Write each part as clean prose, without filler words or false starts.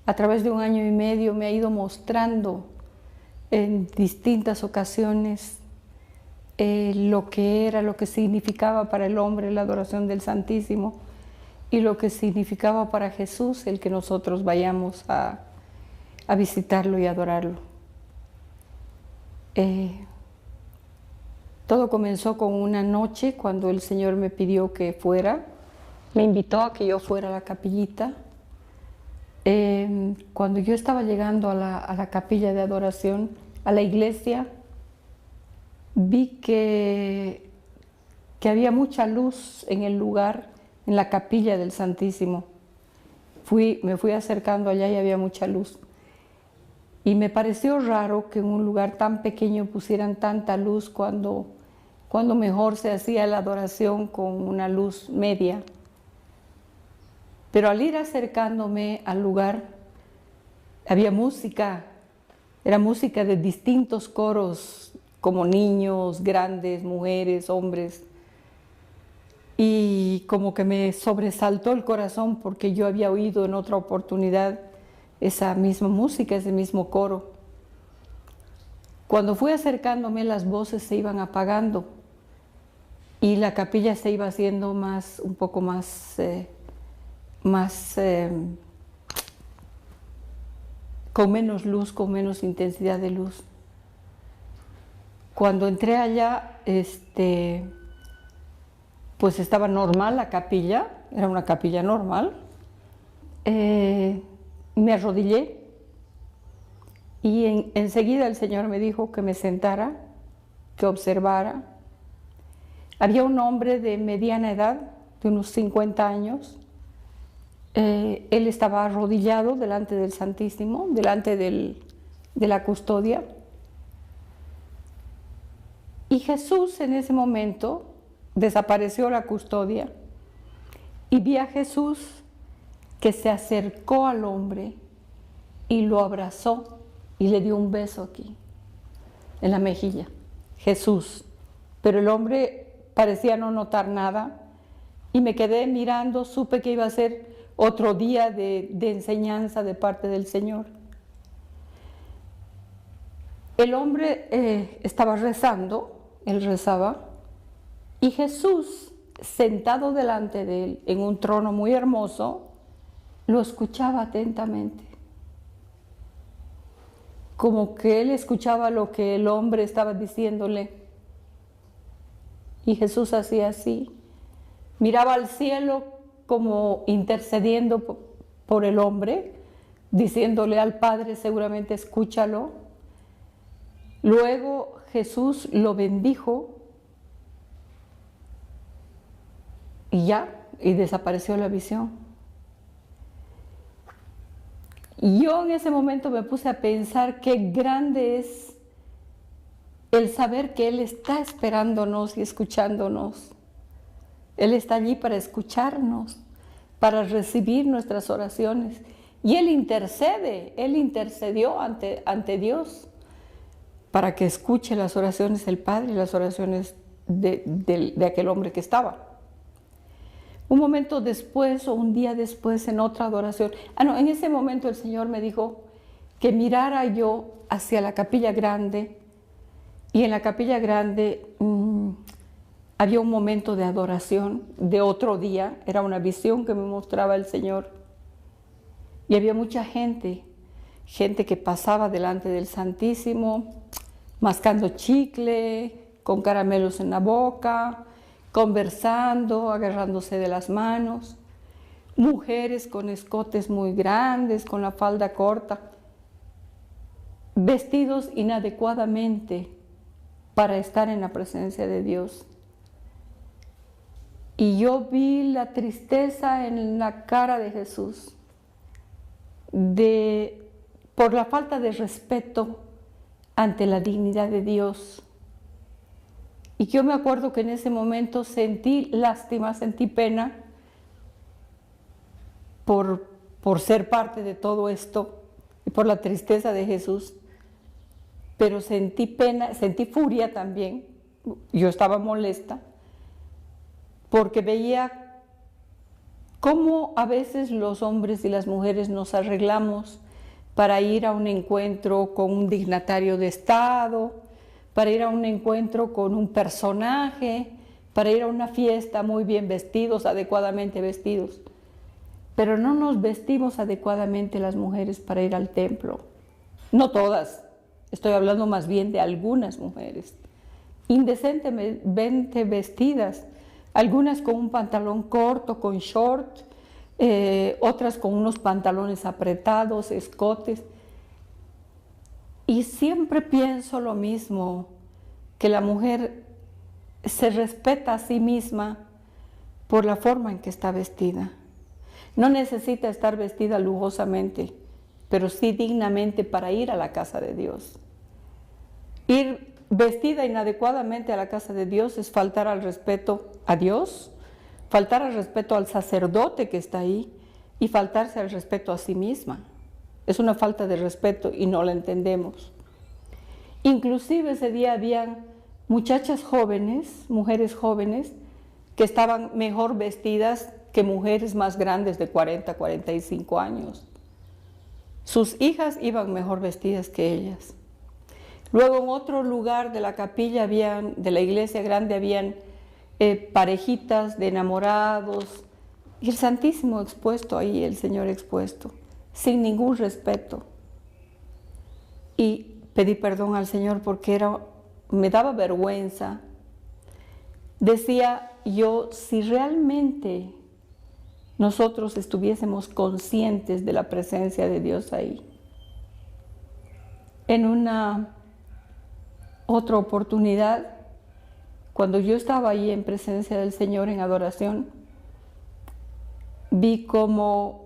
a través de 1 año y medio me ha ido mostrando en distintas ocasiones lo que era, lo que significaba para el hombre la adoración del Santísimo y lo que significaba para Jesús el que nosotros vayamos a visitarlo y adorarlo. Todo comenzó con una noche cuando el Señor me pidió que fuera, me invitó a que yo fuera a la capillita. Cuando yo estaba llegando a la capilla de adoración, a la iglesia, vi que había mucha luz en el lugar, en la capilla del Santísimo. Me fui acercando allá y había mucha luz. Y me pareció raro que en un lugar tan pequeño pusieran tanta luz cuando mejor se hacía la adoración con una luz media. Pero al ir acercándome al lugar, había música, era música de distintos coros, como niños, grandes, mujeres, hombres. Y como que me sobresaltó el corazón porque yo había oído en otra oportunidad esa misma música, ese mismo coro. Cuando fui acercándome, las voces se iban apagando y la capilla se iba haciendo un poco más con menos luz, con menos intensidad de luz. Cuando entré allá, pues estaba normal la capilla, era una capilla normal. Me arrodillé y enseguida el Señor me dijo que me sentara, que observara. Había un hombre de mediana edad, de unos 50 años. Él estaba arrodillado delante del Santísimo, delante de la custodia. Y Jesús en ese momento desapareció la custodia y vi a Jesús que se acercó al hombre y lo abrazó y le dio un beso aquí, en la mejilla. Jesús. Pero el hombre parecía no notar nada y me quedé mirando, supe que iba a ser otro día de enseñanza de parte del Señor. El hombre estaba rezando, él rezaba, y Jesús, sentado delante de él en un trono muy hermoso, lo escuchaba atentamente. Como que él escuchaba lo que el hombre estaba diciéndole. Y Jesús hacía así, miraba al cielo como intercediendo por el hombre, diciéndole al Padre, seguramente escúchalo. Luego Jesús lo bendijo y y desapareció la visión. Y yo en ese momento me puse a pensar qué grande es el saber que Él está esperándonos y escuchándonos. Él está allí para escucharnos, para recibir nuestras oraciones. Y Él intercedió ante Dios para que escuche las oraciones del Padre y las oraciones de aquel hombre que estaba. Un momento después o un día después en otra adoración, en ese momento el Señor me dijo que mirara yo hacia la capilla grande y en la capilla grande había un momento de adoración de otro día, era una visión que me mostraba el Señor y había mucha gente que pasaba delante del Santísimo mascando chicle, con caramelos en la boca, conversando, agarrándose de las manos, mujeres con escotes muy grandes, con la falda corta, vestidos inadecuadamente para estar en la presencia de Dios. Y yo vi la tristeza en la cara de Jesús, por la falta de respeto ante la dignidad de Dios. Y yo me acuerdo que en ese momento sentí lástima, sentí pena por ser parte de todo esto y por la tristeza de Jesús, pero sentí pena, sentí furia también. Yo estaba molesta porque veía cómo a veces los hombres y las mujeres nos arreglamos para ir a un encuentro con un dignatario de Estado, para ir a un encuentro con un personaje, para ir a una fiesta muy bien vestidos, adecuadamente vestidos. Pero no nos vestimos adecuadamente las mujeres para ir al templo. No todas, estoy hablando más bien de algunas mujeres. Indecentemente vestidas, algunas con un pantalón corto, con short, otras con unos pantalones apretados, escotes. Y siempre pienso lo mismo, que la mujer se respeta a sí misma por la forma en que está vestida. No necesita estar vestida lujosamente, pero sí dignamente para ir a la casa de Dios. Ir vestida inadecuadamente a la casa de Dios es faltar al respeto a Dios, faltar al respeto al sacerdote que está ahí y faltarse al respeto a sí misma. Es una falta de respeto y no la entendemos. Inclusive ese día habían muchachas jóvenes, mujeres jóvenes, que estaban mejor vestidas que mujeres más grandes de 40, 45 años. Sus hijas iban mejor vestidas que ellas. Luego en otro lugar de la capilla, de la iglesia grande, habían parejitas de enamorados, y el Santísimo expuesto ahí, el Señor expuesto, sin ningún respeto. Y pedí perdón al Señor porque me daba vergüenza. Decía yo, si realmente nosotros estuviésemos conscientes de la presencia de Dios ahí. En una otra oportunidad, cuando yo estaba ahí en presencia del Señor en adoración, vi como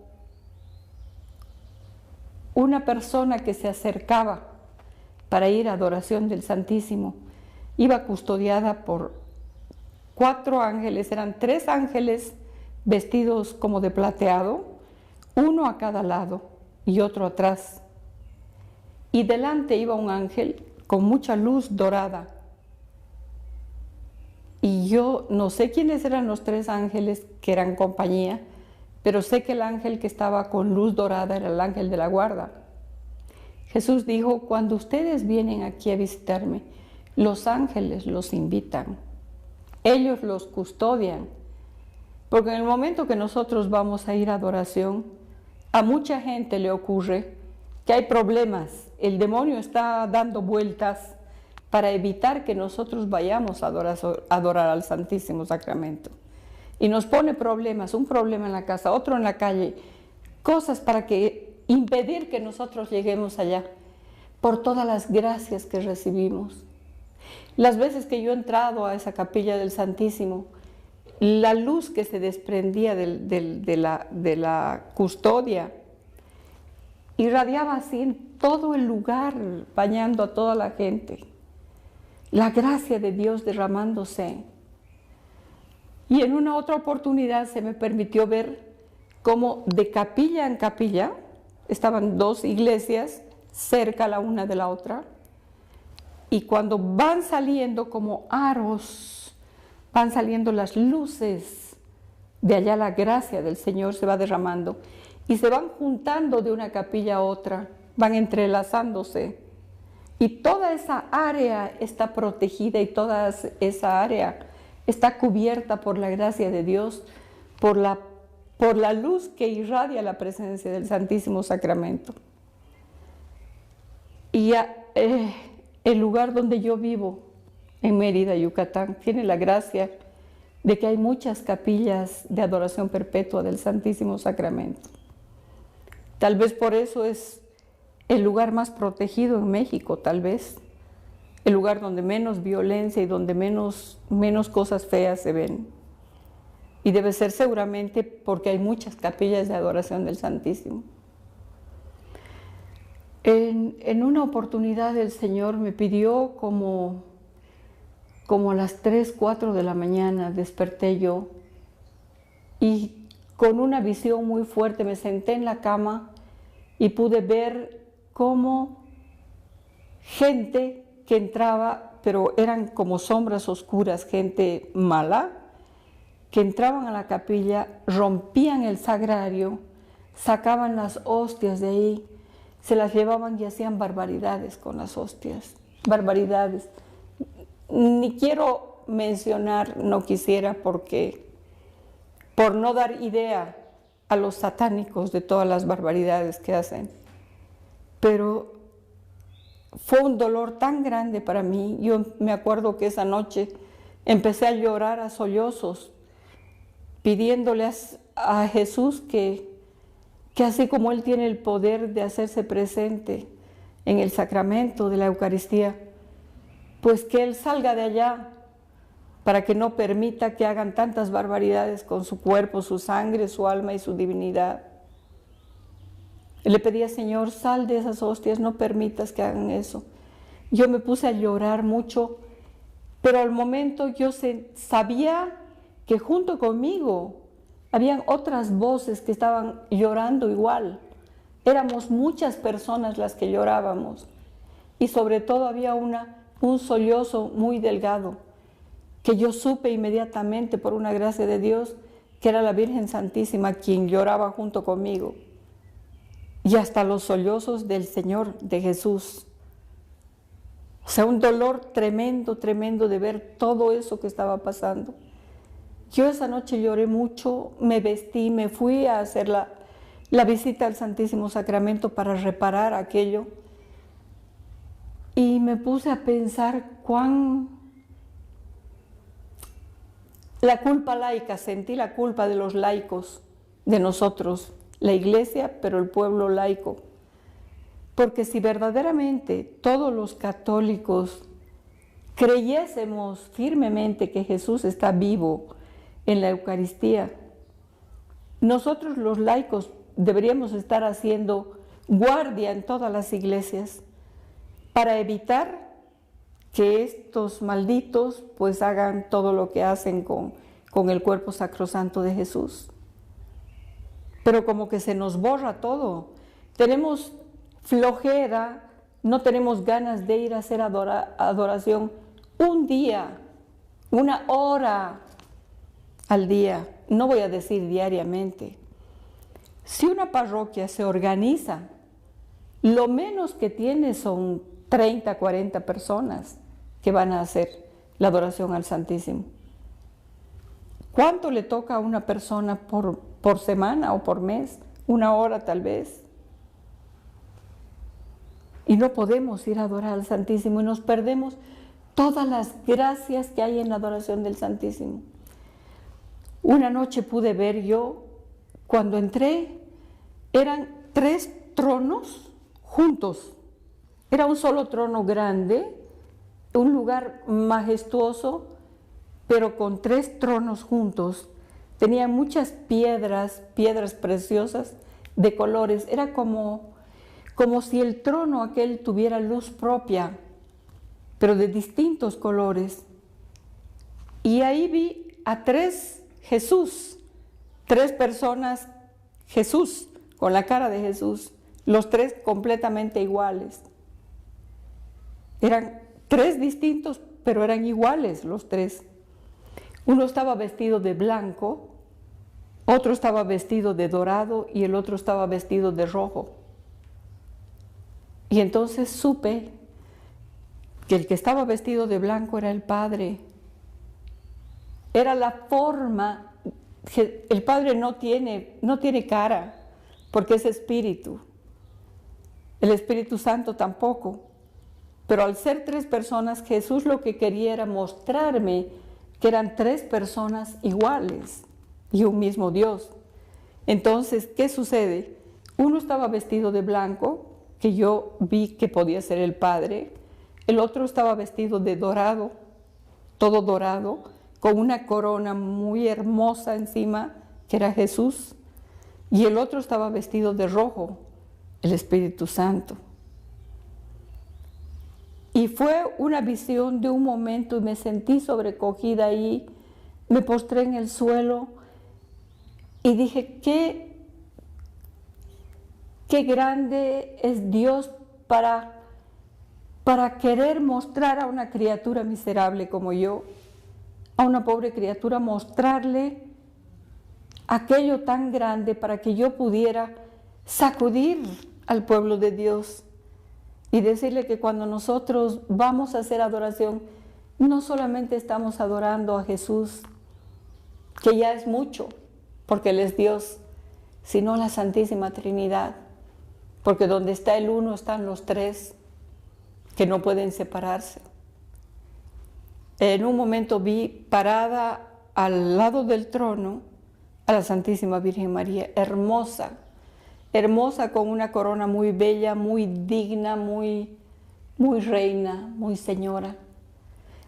una persona que se acercaba para ir a adoración del Santísimo iba custodiada por 4 ángeles, eran 3 ángeles vestidos como de plateado, uno a cada lado y otro atrás. Y delante iba un ángel con mucha luz dorada. Y yo no sé quiénes eran los 3 ángeles que eran compañía, pero sé que el ángel que estaba con luz dorada era el ángel de la guarda. Jesús dijo, cuando ustedes vienen aquí a visitarme, los ángeles los invitan, ellos los custodian. Porque en el momento que nosotros vamos a ir a adoración, a mucha gente le ocurre que hay problemas. El demonio está dando vueltas para evitar que nosotros vayamos a adorar al Santísimo Sacramento. Y nos pone problemas, un problema en la casa, otro en la calle, cosas para impedir que nosotros lleguemos allá, por todas las gracias que recibimos. Las veces que yo he entrado a esa capilla del Santísimo, la luz que se desprendía de la custodia irradiaba así en todo el lugar, bañando a toda la gente. La gracia de Dios derramándose. Y en una otra oportunidad se me permitió ver cómo de capilla en capilla estaban 2 iglesias cerca la una de la otra, y cuando van saliendo como aros, van saliendo las luces, de allá la gracia del Señor se va derramando y se van juntando de una capilla a otra, van entrelazándose, y toda esa área está protegida y toda esa área está cubierta por la gracia de Dios, por la luz que irradia la presencia del Santísimo Sacramento. Y el lugar donde yo vivo, en Mérida, Yucatán, tiene la gracia de que hay muchas capillas de adoración perpetua del Santísimo Sacramento. Tal vez por eso es el lugar más protegido en México, tal vez, el lugar donde menos violencia y donde menos cosas feas se ven. Y debe ser seguramente porque hay muchas capillas de adoración del Santísimo. En una oportunidad el Señor me pidió como a las 3, 4 de la mañana, desperté yo y con una visión muy fuerte me senté en la cama y pude ver cómo gente que entraba, pero eran como sombras oscuras, gente mala, que entraban a la capilla, rompían el sagrario, sacaban las hostias de ahí, se las llevaban y hacían barbaridades con las hostias, barbaridades. Ni quiero mencionar, no quisiera, porque por no dar idea a los satánicos de todas las barbaridades que hacen. Pero fue un dolor tan grande para mí. Yo me acuerdo que esa noche empecé a llorar a sollozos, pidiéndole a Jesús que así como Él tiene el poder de hacerse presente en el sacramento de la Eucaristía, pues que Él salga de allá para que no permita que hagan tantas barbaridades con su cuerpo, su sangre, su alma y su divinidad. Le pedía, Señor, sal de esas hostias, no permitas que hagan eso. Yo me puse a llorar mucho, pero al momento yo sabía que junto conmigo habían otras voces que estaban llorando igual. Éramos muchas personas las que llorábamos, y sobre todo había un sollozo muy delgado, que yo supe inmediatamente por una gracia de Dios que era la Virgen Santísima quien lloraba junto conmigo. Y hasta los sollozos del Señor, de Jesús. O sea, un dolor tremendo, tremendo de ver todo eso que estaba pasando. Yo esa noche lloré mucho, me vestí, me fui a hacer la visita al Santísimo Sacramento para reparar aquello. Y me puse a pensar la culpa laica, sentí la culpa de los laicos, de nosotros, la Iglesia, pero el pueblo laico. Porque si verdaderamente todos los católicos creyésemos firmemente que Jesús está vivo en la Eucaristía, nosotros los laicos deberíamos estar haciendo guardia en todas las iglesias para evitar que estos malditos pues hagan todo lo que hacen con el cuerpo sacrosanto de Jesús. Pero como que se nos borra todo. Tenemos flojera, no tenemos ganas de ir a hacer adoración un día, una hora al día. No voy a decir diariamente. Si una parroquia se organiza, lo menos que tiene son 30, 40 personas que van a hacer la adoración al Santísimo. ¿Cuánto le toca a una persona por semana o por mes? Una hora tal vez. Y no podemos ir a adorar al Santísimo y nos perdemos todas las gracias que hay en la adoración del Santísimo. Una noche pude ver yo, cuando entré, eran 3 tronos juntos. Era un solo trono grande, un lugar majestuoso, pero con 3 tronos juntos. Tenía muchas piedras preciosas de colores. Era como si el trono aquel tuviera luz propia, pero de distintos colores. Y ahí vi a 3 Jesús, 3 personas Jesús, con la cara de Jesús, los 3 completamente iguales. Eran 3 distintos, pero eran iguales los 3. Uno estaba vestido de blanco, otro estaba vestido de dorado y el otro estaba vestido de rojo. Y entonces supe que el que estaba vestido de blanco era el Padre. Era la forma, el Padre no tiene cara, porque es espíritu. El Espíritu Santo tampoco. Pero al ser 3 personas, Jesús lo que quería era mostrarme que eran 3 personas iguales y un mismo Dios. Entonces, ¿qué sucede? Uno estaba vestido de blanco, que yo vi que podía ser el Padre. El otro estaba vestido de dorado, todo dorado, con una corona muy hermosa encima, que era Jesús. Y el otro estaba vestido de rojo, el Espíritu Santo. Y fue una visión de un momento y me sentí sobrecogida ahí, me postré en el suelo y dije, qué grande es Dios para querer mostrar a una criatura miserable como yo a una pobre criatura, mostrarle aquello tan grande para que yo pudiera sacudir al pueblo de Dios y decirle que cuando nosotros vamos a hacer adoración, no solamente estamos adorando a Jesús, que ya es mucho, porque Él es Dios, sino a la Santísima Trinidad, porque donde está el uno están los tres, que no pueden separarse. En un momento vi parada al lado del trono a la Santísima Virgen María, hermosa, hermosa, con una corona muy bella, muy digna, muy reina, muy señora.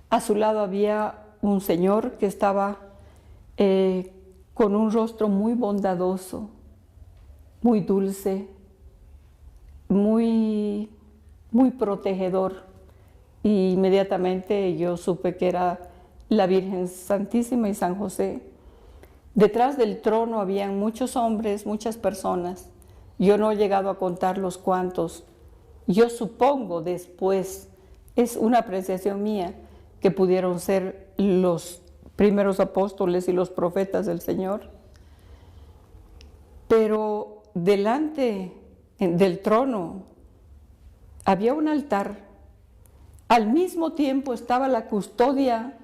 A su lado había un señor que estaba con un rostro muy bondadoso, muy dulce, muy protegedor. Y inmediatamente yo supe que era la Virgen Santísima y San José. Detrás del trono habían muchos hombres, muchas personas. Yo no he llegado a contar los cuantos. Yo supongo después, es una apreciación mía, que pudieron ser los primeros apóstoles y los profetas del Señor. Pero delante del trono había un altar. Al mismo tiempo estaba la custodia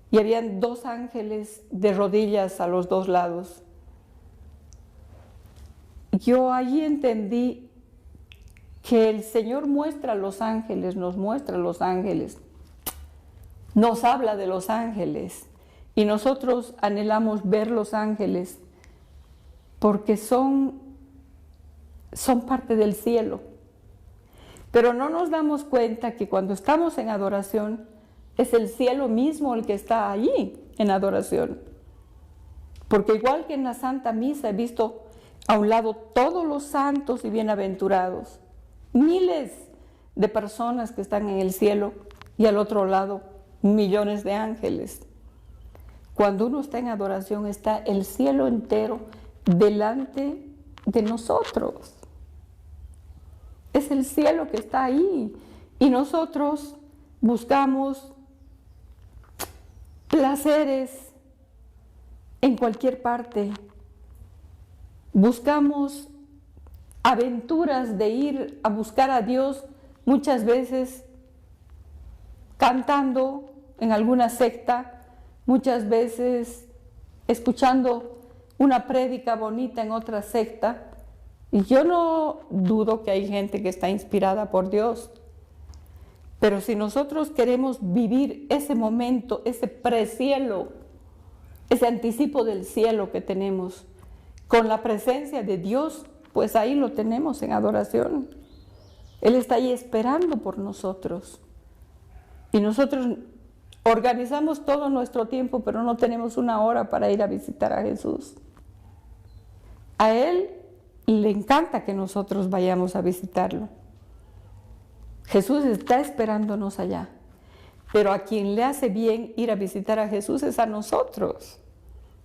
y habían dos ángeles de rodillas a los dos lados. Yo allí entendí que el Señor muestra a los ángeles, nos muestra a los ángeles, nos habla de los ángeles y nosotros anhelamos ver los ángeles porque son parte del cielo. Pero no nos damos cuenta que cuando estamos en adoración es el cielo mismo el que está allí en adoración. Porque igual que en la Santa Misa he visto a un lado todos los santos y bienaventurados, miles de personas que están en el cielo y al otro lado millones de ángeles. Cuando uno está en adoración está el cielo entero delante de nosotros. Es el cielo que está ahí y nosotros buscamos placeres en cualquier parte. Buscamos aventuras de ir a buscar a Dios, muchas veces cantando en alguna secta, muchas veces escuchando una prédica bonita en otra secta. Y yo no dudo que hay gente que está inspirada por Dios, pero si nosotros queremos vivir ese momento, ese precielo, ese anticipo del cielo que tenemos, con la presencia de Dios, pues ahí lo tenemos en adoración. Él está ahí esperando por nosotros. Y nosotros organizamos todo nuestro tiempo, pero no tenemos una hora para ir a visitar a Jesús. A Él le encanta que nosotros vayamos a visitarlo. Jesús está esperándonos allá. Pero a quien le hace bien ir a visitar a Jesús es a nosotros.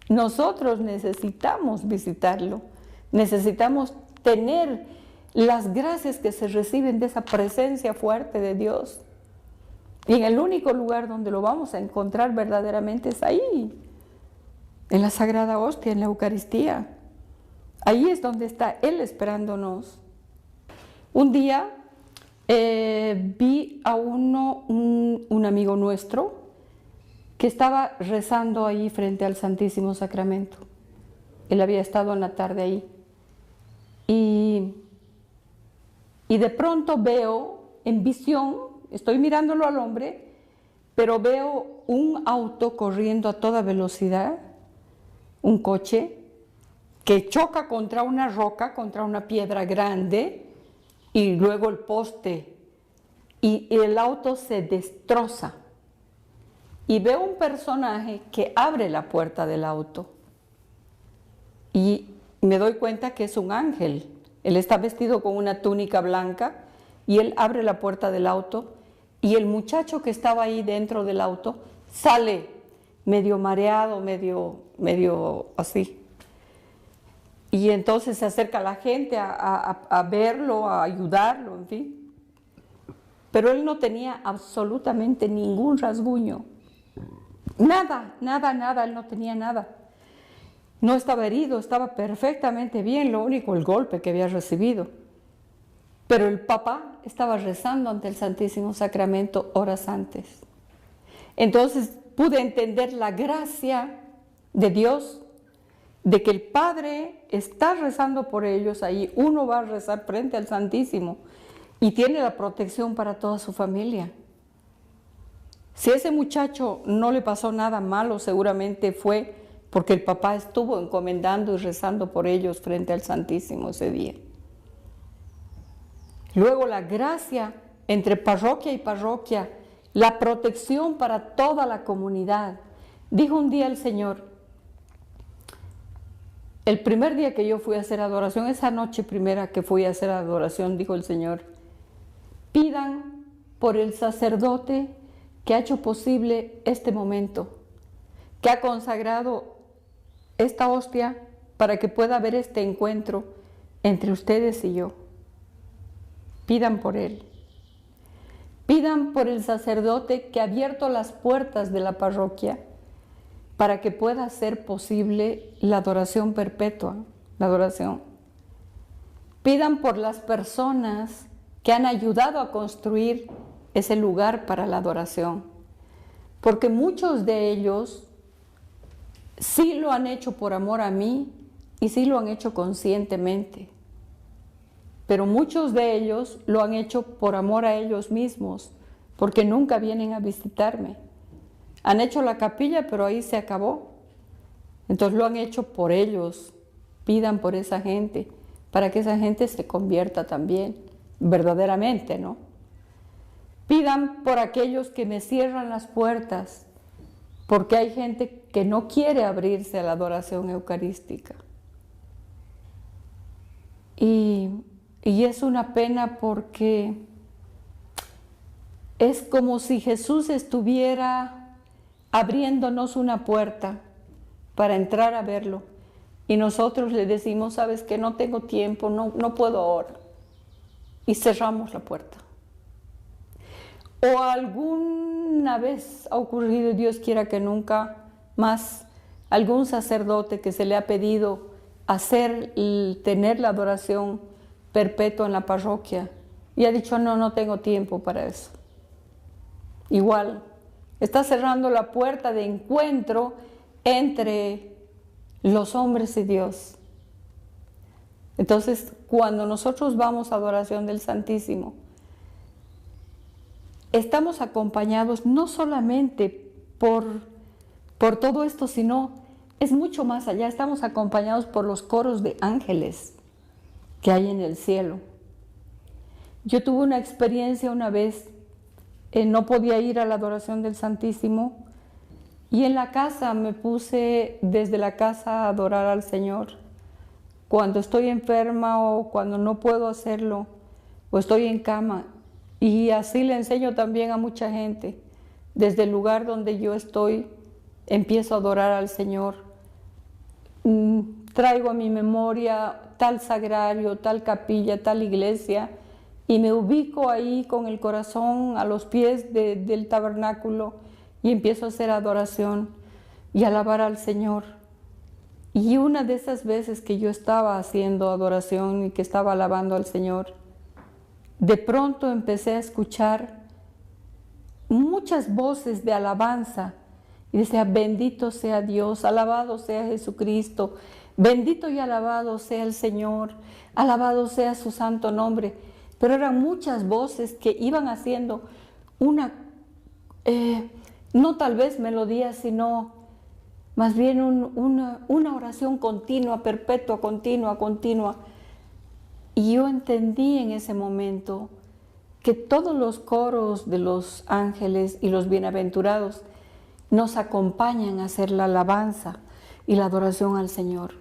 Nosotros necesitamos visitarlo. Necesitamos tener las gracias que se reciben de esa presencia fuerte de Dios. Y en el único lugar donde lo vamos a encontrar verdaderamente es ahí, en la Sagrada Hostia, en la Eucaristía. Ahí es donde está Él esperándonos. Un día vi a un amigo nuestro que estaba rezando ahí frente al Santísimo Sacramento. Él había estado en la tarde ahí. Y de pronto veo en visión, estoy mirándolo al hombre, pero veo un auto corriendo a toda velocidad, un coche, que choca contra una roca, contra una piedra grande, y luego el poste, y el auto se destroza. Y veo un personaje que abre la puerta del auto, y me doy cuenta que es un ángel. Él está vestido con una túnica blanca, y él abre la puerta del auto, y el muchacho que estaba ahí dentro del auto sale medio mareado, medio así. Y entonces se acerca la gente a verlo, a ayudarlo, en fin. Pero él no tenía absolutamente ningún rasguño. Nada, él no tenía nada. No estaba herido, estaba perfectamente bien, lo único, el golpe que había recibido. Pero el papá estaba rezando ante el Santísimo Sacramento horas antes. Entonces pude entender la gracia de Dios, de que el Padre está rezando por ellos ahí. Uno va a rezar frente al Santísimo y tiene la protección para toda su familia. Si a ese muchacho no le pasó nada malo, seguramente fue porque el papá estuvo encomendando y rezando por ellos frente al Santísimo ese día. Luego la gracia entre parroquia y parroquia, la protección para toda la comunidad. Dijo un día el Señor, el primer día que yo fui a hacer adoración, esa noche primera que fui a hacer adoración, dijo el Señor, pidan por el sacerdote que ha hecho posible este momento, que ha consagrado esta hostia para que pueda haber este encuentro entre ustedes y yo. Pidan por él. Pidan por el sacerdote que ha abierto las puertas de la parroquia para que pueda ser posible la adoración perpetua, la adoración. Pidan por las personas que han ayudado a construir ese lugar para la adoración, porque muchos de ellos sí lo han hecho por amor a mí y sí lo han hecho conscientemente, pero muchos de ellos lo han hecho por amor a ellos mismos, porque nunca vienen a visitarme. Han hecho la capilla, pero ahí se acabó. Entonces lo han hecho por ellos. Pidan por esa gente, para que esa gente se convierta también, verdaderamente, ¿no? Pidan por aquellos que me cierran las puertas, porque hay gente que no quiere abrirse a la adoración eucarística. Y es una pena porque es como si Jesús estuviera abriéndonos una puerta para entrar a verlo. Y nosotros le decimos, sabes que no tengo tiempo, no puedo ahora. Y cerramos la puerta. O alguna vez ha ocurrido, Dios quiera que nunca más, algún sacerdote que se le ha pedido tener la adoración perpetua en la parroquia y ha dicho, no tengo tiempo para eso. Igual, está cerrando la puerta de encuentro entre los hombres y Dios. Entonces, cuando nosotros vamos a adoración del Santísimo, estamos acompañados no solamente por todo esto, sino es mucho más allá. Estamos acompañados por los coros de ángeles que hay en el cielo. Yo tuve una experiencia una vez, no podía ir a la adoración del Santísimo y en la casa me puse desde la casa a adorar al Señor. Cuando estoy enferma o cuando no puedo hacerlo o estoy en cama, y así le enseño también a mucha gente. Desde el lugar donde yo estoy, empiezo a adorar al Señor. Traigo a mi memoria tal sagrario, tal capilla, tal iglesia, y me ubico ahí con el corazón a los pies del tabernáculo y empiezo a hacer adoración y alabar al Señor. Y una de esas veces que yo estaba haciendo adoración y que estaba alabando al Señor, de pronto empecé a escuchar muchas voces de alabanza y decía, bendito sea Dios, alabado sea Jesucristo, bendito y alabado sea el Señor, alabado sea su santo nombre. Pero eran muchas voces que iban haciendo no tal vez melodía, sino más bien una oración continua, perpetua, continua. Y yo entendí en ese momento que todos los coros de los ángeles y los bienaventurados nos acompañan a hacer la alabanza y la adoración al Señor.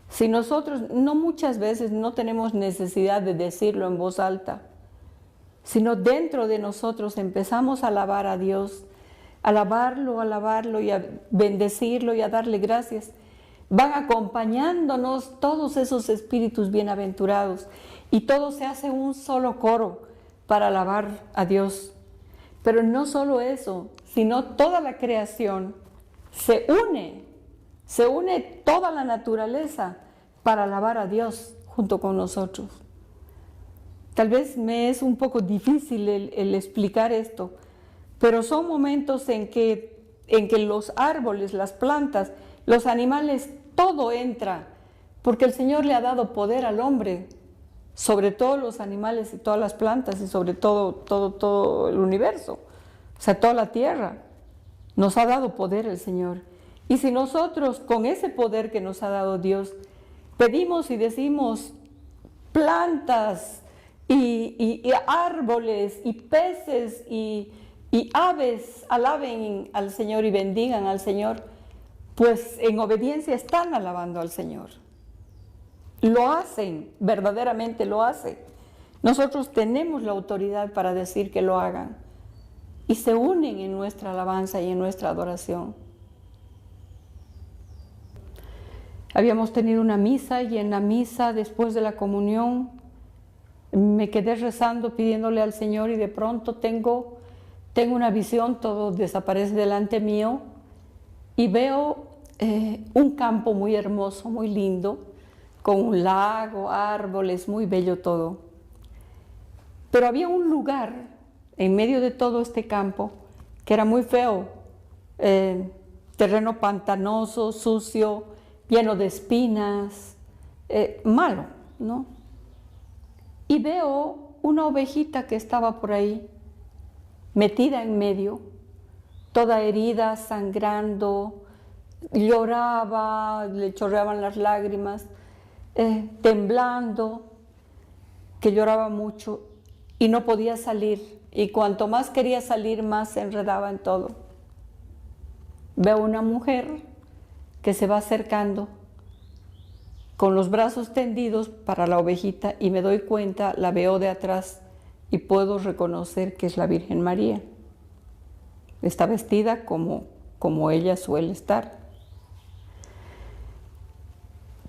Si nosotros muchas veces no tenemos necesidad de decirlo en voz alta, sino dentro de nosotros empezamos a alabar a Dios, alabarlo y a bendecirlo y a darle gracias, van acompañándonos todos esos espíritus bienaventurados y todo se hace un solo coro para alabar a Dios. Pero no solo eso, sino toda la creación se une toda la naturaleza para alabar a Dios junto con nosotros. Tal vez me es un poco difícil el explicar esto, pero son momentos en que los árboles, las plantas, los animales, todo entra, porque el Señor le ha dado poder al hombre sobre todos los animales y todas las plantas y sobre todo el universo, o sea, toda la tierra. Nos ha dado poder el Señor. Y si nosotros, con ese poder que nos ha dado Dios, pedimos y decimos plantas y árboles y peces y aves alaben al Señor y bendigan al Señor, pues en obediencia están alabando al Señor. Lo hacen, verdaderamente lo hacen. Nosotros tenemos la autoridad para decir que lo hagan y se unen en nuestra alabanza y en nuestra adoración. Habíamos tenido una misa y en la misa, después de la comunión, me quedé rezando, pidiéndole al Señor, y de pronto tengo una visión, todo desaparece delante mío y veo un campo muy hermoso, muy lindo, con un lago, árboles, muy bello todo. Pero había un lugar en medio de todo este campo que era muy feo, terreno pantanoso, sucio, lleno de espinas, malo, ¿no? Y veo una ovejita que estaba por ahí, metida en medio, toda herida, sangrando, lloraba, le chorreaban las lágrimas, temblando, que lloraba mucho y no podía salir. Y cuanto más quería salir, más se enredaba en todo. Veo una mujer que se va acercando con los brazos tendidos para la ovejita y me doy cuenta, la veo de atrás y puedo reconocer que es la Virgen María. Está vestida como ella suele estar.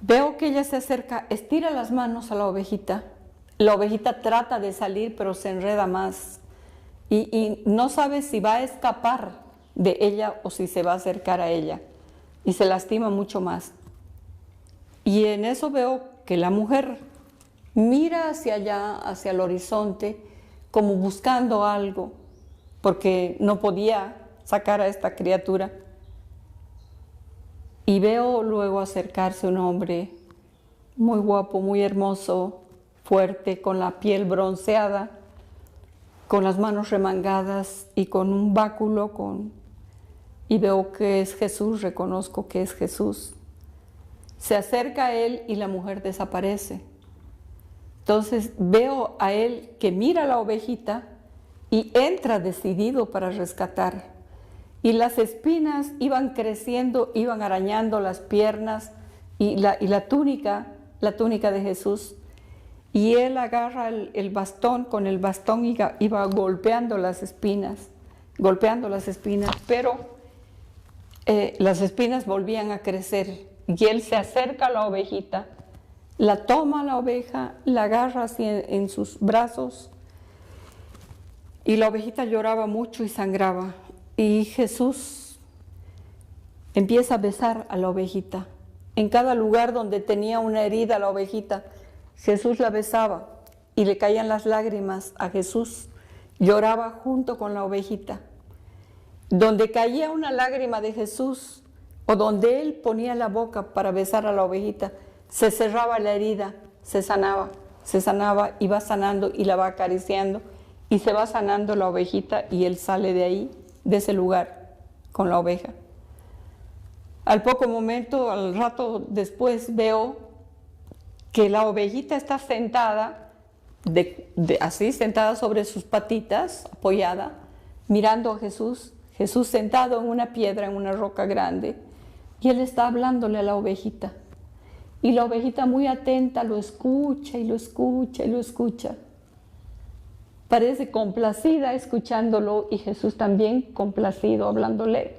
Veo que ella se acerca, estira las manos a la ovejita trata de salir pero se enreda más y no sabe si va a escapar de ella o si se va a acercar a ella y se lastima mucho más. Y en eso veo que la mujer mira hacia allá, hacia el horizonte, como buscando algo, porque no podía sacar a esta criatura. Y veo luego acercarse un hombre muy guapo, muy hermoso, fuerte, con la piel bronceada, con las manos remangadas y con un báculo, y veo que es Jesús, reconozco que es Jesús. Se acerca a él y la mujer desaparece. Entonces veo a él que mira a la ovejita y entra decidido para rescatar. Y las espinas iban creciendo, iban arañando las piernas y la túnica de Jesús. Y él agarra el bastón, con el bastón iba golpeando las espinas, pero las espinas volvían a crecer. Y él se acerca a la ovejita, la toma a la oveja, la agarra así en sus brazos y la ovejita lloraba mucho y sangraba. Y Jesús empieza a besar a la ovejita. En cada lugar donde tenía una herida la ovejita, Jesús la besaba y le caían las lágrimas a Jesús. Lloraba junto con la ovejita. Donde caía una lágrima de Jesús, o donde él ponía la boca para besar a la ovejita, se cerraba la herida, se sanaba y va sanando y la va acariciando y se va sanando la ovejita y él sale de ahí, de ese lugar, con la oveja. Al poco momento, al rato después, veo que la ovejita está sentada, así sentada sobre sus patitas, apoyada, mirando a Jesús, Jesús sentado en una piedra, en una roca grande. Y él está hablándole a la ovejita. Y la ovejita muy atenta lo escucha y lo escucha y lo escucha. Parece complacida escuchándolo y Jesús también complacido hablándole.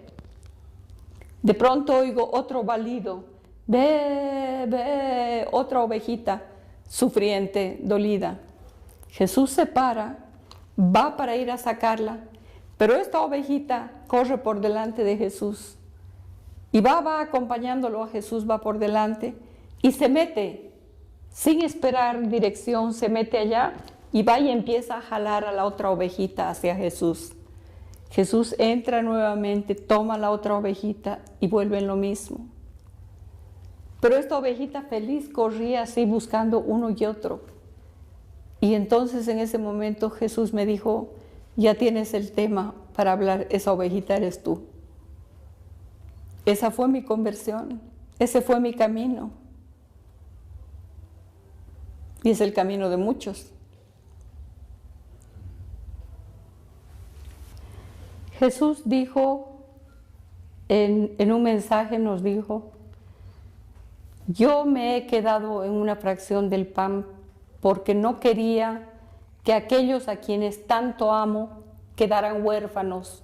De pronto oigo otro balido. Ve, ve, otra ovejita sufriente, dolida. Jesús se para, va para ir a sacarla, Pero esta ovejita corre por delante de Jesús y va acompañándolo a Jesús, va por delante y se mete, sin esperar dirección, se mete allá y va y empieza a jalar a la otra ovejita hacia Jesús. Jesús entra nuevamente, toma la otra ovejita y vuelve en lo mismo. Pero esta ovejita feliz corría así buscando uno y otro. Y entonces en ese momento Jesús me dijo, ya tienes el tema para hablar, esa ovejita eres tú. Esa fue mi conversión, ese fue mi camino. Y es el camino de muchos. Jesús dijo, en un mensaje nos dijo, yo me he quedado en una fracción del pan porque no quería que aquellos a quienes tanto amo quedaran huérfanos.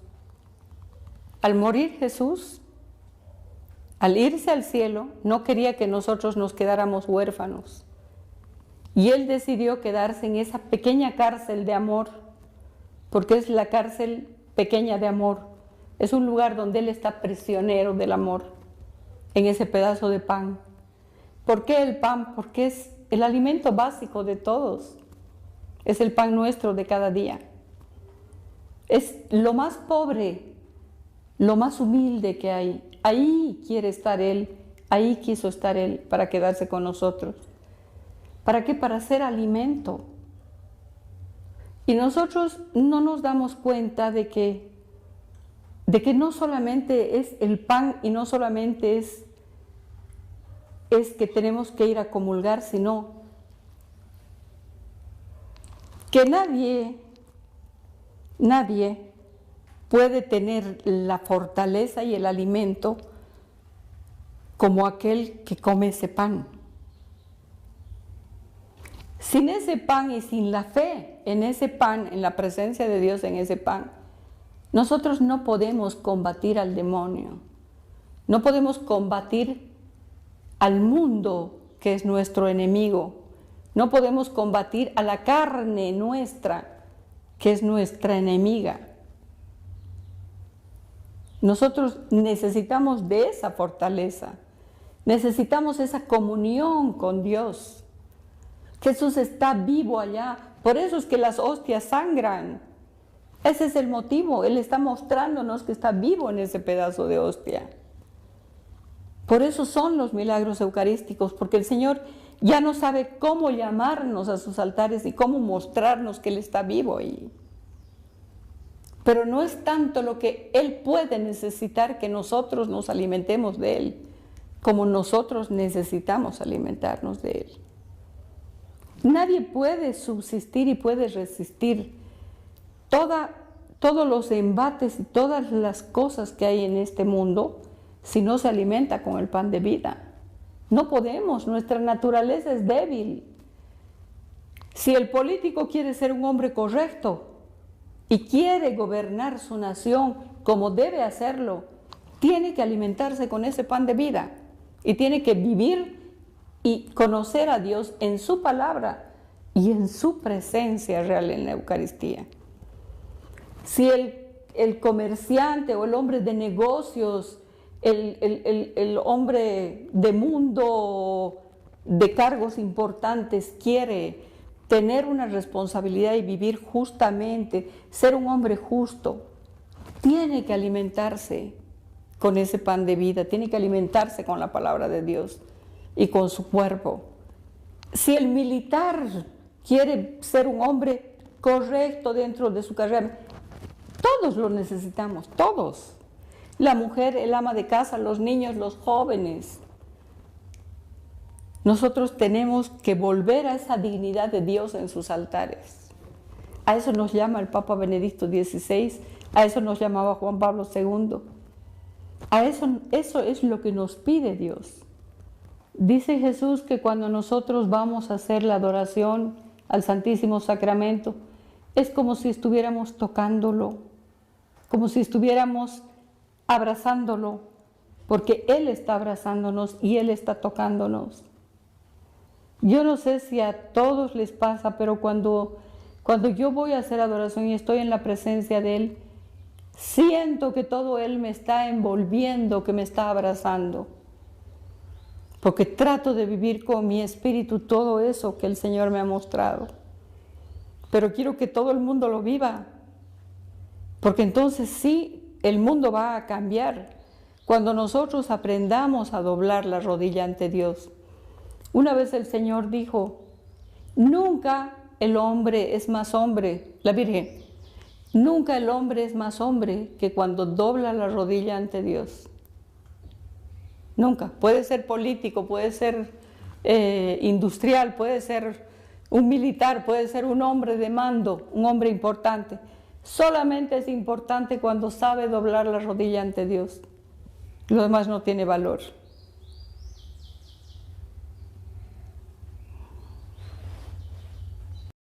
Al morir Jesús, al irse al cielo, no quería que nosotros nos quedáramos huérfanos. Y Él decidió quedarse en esa pequeña cárcel de amor, porque es la cárcel pequeña de amor. Es un lugar donde Él está prisionero del amor, en ese pedazo de pan. ¿Por qué el pan? Porque es el alimento básico de todos. Es el pan nuestro de cada día. Es lo más pobre, lo más humilde que hay. Ahí quiere estar Él, ahí quiso estar Él para quedarse con nosotros. ¿Para qué? Para ser alimento. Y nosotros no nos damos cuenta de que no solamente es el pan y no solamente es que tenemos que ir a comulgar, sino que nadie puede tener la fortaleza y el alimento como aquel que come ese pan. Sin ese pan y sin la fe en ese pan, en la presencia de Dios en ese pan, nosotros no podemos combatir al demonio, no podemos combatir al mundo que es nuestro enemigo, no podemos combatir a la carne nuestra que es nuestra enemiga. Nosotros necesitamos de esa fortaleza, necesitamos esa comunión con Dios. Jesús está vivo allá, por eso es que las hostias sangran. Ese es el motivo, Él está mostrándonos que está vivo en ese pedazo de hostia. Por eso son los milagros eucarísticos, porque el Señor ya no sabe cómo llamarnos a sus altares y cómo mostrarnos que Él está vivo ahí. Pero no es tanto lo que Él puede necesitar que nosotros nos alimentemos de Él, como nosotros necesitamos alimentarnos de Él. Nadie puede subsistir y puede resistir todos los embates y todas las cosas que hay en este mundo si no se alimenta con el pan de vida. No podemos, nuestra naturaleza es débil. Si el político quiere ser un hombre correcto y quiere gobernar su nación como debe hacerlo, tiene que alimentarse con ese pan de vida y tiene que vivir y conocer a Dios en su palabra y en su presencia real en la Eucaristía. Si el comerciante o el hombre de negocios, el hombre de mundo, de cargos importantes, quiere tener una responsabilidad y vivir justamente, ser un hombre justo, tiene que alimentarse con ese pan de vida, tiene que alimentarse con la palabra de Dios y con su cuerpo. Si el militar quiere ser un hombre correcto dentro de su carrera, todos lo necesitamos, todos. La mujer, el ama de casa, los niños, los jóvenes. Nosotros tenemos que volver a esa dignidad de Dios en sus altares. A eso nos llama el Papa Benedicto XVI, a eso nos llamaba Juan Pablo II. Eso es lo que nos pide Dios. Dice Jesús que cuando nosotros vamos a hacer la adoración al Santísimo Sacramento, es como si estuviéramos tocándolo, como si estuviéramos abrazándolo, porque Él está abrazándonos y Él está tocándonos. Yo no sé si a todos les pasa, pero cuando yo voy a hacer adoración y estoy en la presencia de Él, Siento que todo Él me está envolviendo, que me está abrazando. Porque trato de vivir con mi espíritu todo eso que el Señor me ha mostrado. Pero quiero que todo el mundo lo viva. Porque entonces sí, el mundo va a cambiar cuando nosotros aprendamos a doblar la rodilla ante Dios. Una vez el Señor dijo, nunca el hombre es más hombre, la Virgen, nunca el hombre es más hombre que cuando dobla la rodilla ante Dios. Nunca. Puede ser político, puede ser industrial, puede ser un militar, puede ser un hombre de mando, un hombre importante. Solamente es importante cuando sabe doblar la rodilla ante Dios. Lo demás no tiene valor.